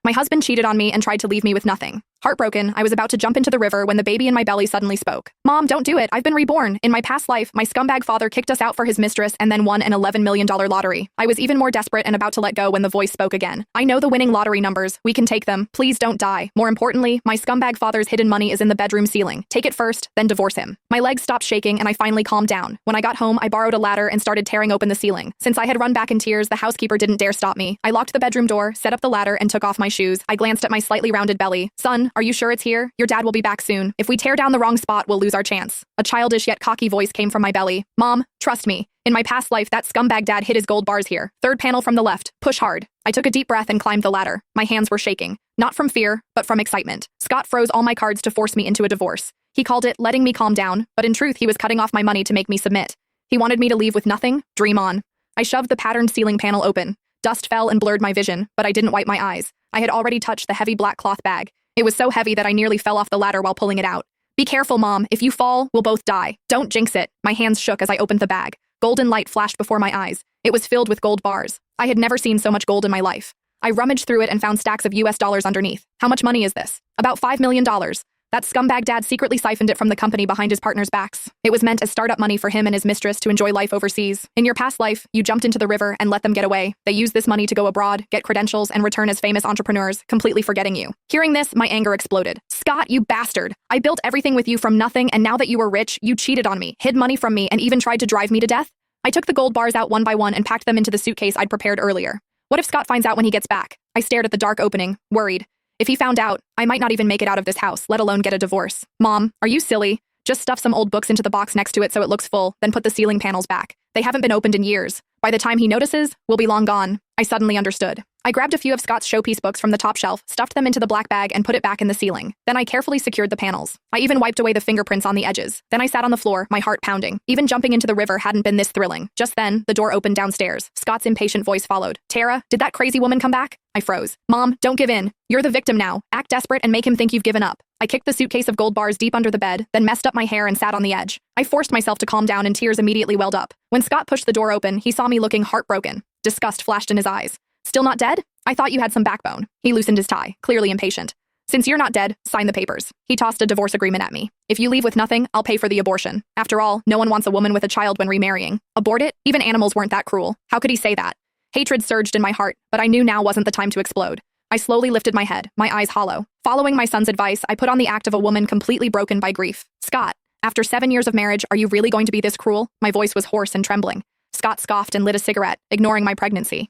My husband cheated on me and tried to leave me with nothing. Heartbroken, I was about to jump into the river when the baby in my belly suddenly spoke. Mom, don't do it. I've been reborn. In my past life, my scumbag father kicked us out for his mistress and then won an $11 million lottery. I was even more desperate and about to let go when the voice spoke again. I know the winning lottery numbers. We can take them. Please don't die. More importantly, my scumbag father's hidden money is in the bedroom ceiling. Take it first, then divorce him. My legs stopped shaking and I finally calmed down. When I got home, I borrowed a ladder and started tearing open the ceiling. Since I had run back in tears, the housekeeper didn't dare stop me. I locked the bedroom door, set up the ladder, and took off my shoes. I glanced at my slightly rounded belly. Son, are you sure it's here? Your dad will be back soon. If we tear down the wrong spot, we'll lose our chance. A childish yet cocky voice came from my belly. Mom, trust me. In my past life, that scumbag dad hid his gold bars here. Third panel from the left. Push hard. I took a deep breath and climbed the ladder. My hands were shaking. Not from fear, but from excitement. Scott froze all my cards to force me into a divorce. He called it letting me calm down, but in truth, he was cutting off my money to make me submit. He wanted me to leave with nothing. Dream on. I shoved the patterned ceiling panel open. Dust fell and blurred my vision, but I didn't wipe my eyes. I had already touched the heavy black cloth bag. It was so heavy that I nearly fell off the ladder while pulling it out. Be careful, Mom. If you fall, we'll both die. Don't jinx it. My hands shook as I opened the bag. Golden light flashed before my eyes. It was filled with gold bars. I had never seen so much gold in my life. I rummaged through it and found stacks of US dollars underneath. How much money is this? About $5 million. That scumbag dad secretly siphoned it from the company behind his partner's backs. It was meant as startup money for him and his mistress to enjoy life overseas. In your past life, you jumped into the river and let them get away. They used this money to go abroad, get credentials, and return as famous entrepreneurs, completely forgetting you. Hearing this, my anger exploded. Scott, you bastard! I built everything with you from nothing, and now that you were rich, you cheated on me, hid money from me, and even tried to drive me to death? I took the gold bars out one by one and packed them into the suitcase I'd prepared earlier. What if Scott finds out when he gets back? I stared at the dark opening, worried. If he found out, I might not even make it out of this house, let alone get a divorce. Mom, are you silly? Just stuff some old books into the box next to it so it looks full, then put the ceiling panels back. They haven't been opened in years. By the time he notices, we'll be long gone. I suddenly understood. I grabbed a few of Scott's showpiece books from the top shelf, stuffed them into the black bag, and put it back in the ceiling. Then I carefully secured the panels. I even wiped away the fingerprints on the edges. Then I sat on the floor, my heart pounding. Even jumping into the river hadn't been this thrilling. Just then, the door opened downstairs. Scott's impatient voice followed. Tara, did that crazy woman come back? I froze. Mom, don't give in. You're the victim now. Act desperate and make him think you've given up. I kicked the suitcase of gold bars deep under the bed, then messed up my hair and sat on the edge. I forced myself to calm down and tears immediately welled up. When Scott pushed the door open, he saw me looking heartbroken. Disgust flashed in his eyes. Still not dead? I thought you had some backbone. He loosened his tie, clearly impatient. Since you're not dead, sign the papers. He tossed a divorce agreement at me. If you leave with nothing, I'll pay for the abortion. After all, no one wants a woman with a child when remarrying. Abort it? Even animals weren't that cruel. How could he say that? Hatred surged in my heart, but I knew now wasn't the time to explode. I slowly lifted my head, my eyes hollow. Following my son's advice, I put on the act of a woman completely broken by grief. Scott, after 7 years of marriage, are you really going to be this cruel? My voice was hoarse and trembling. Scott scoffed and lit a cigarette, ignoring my pregnancy.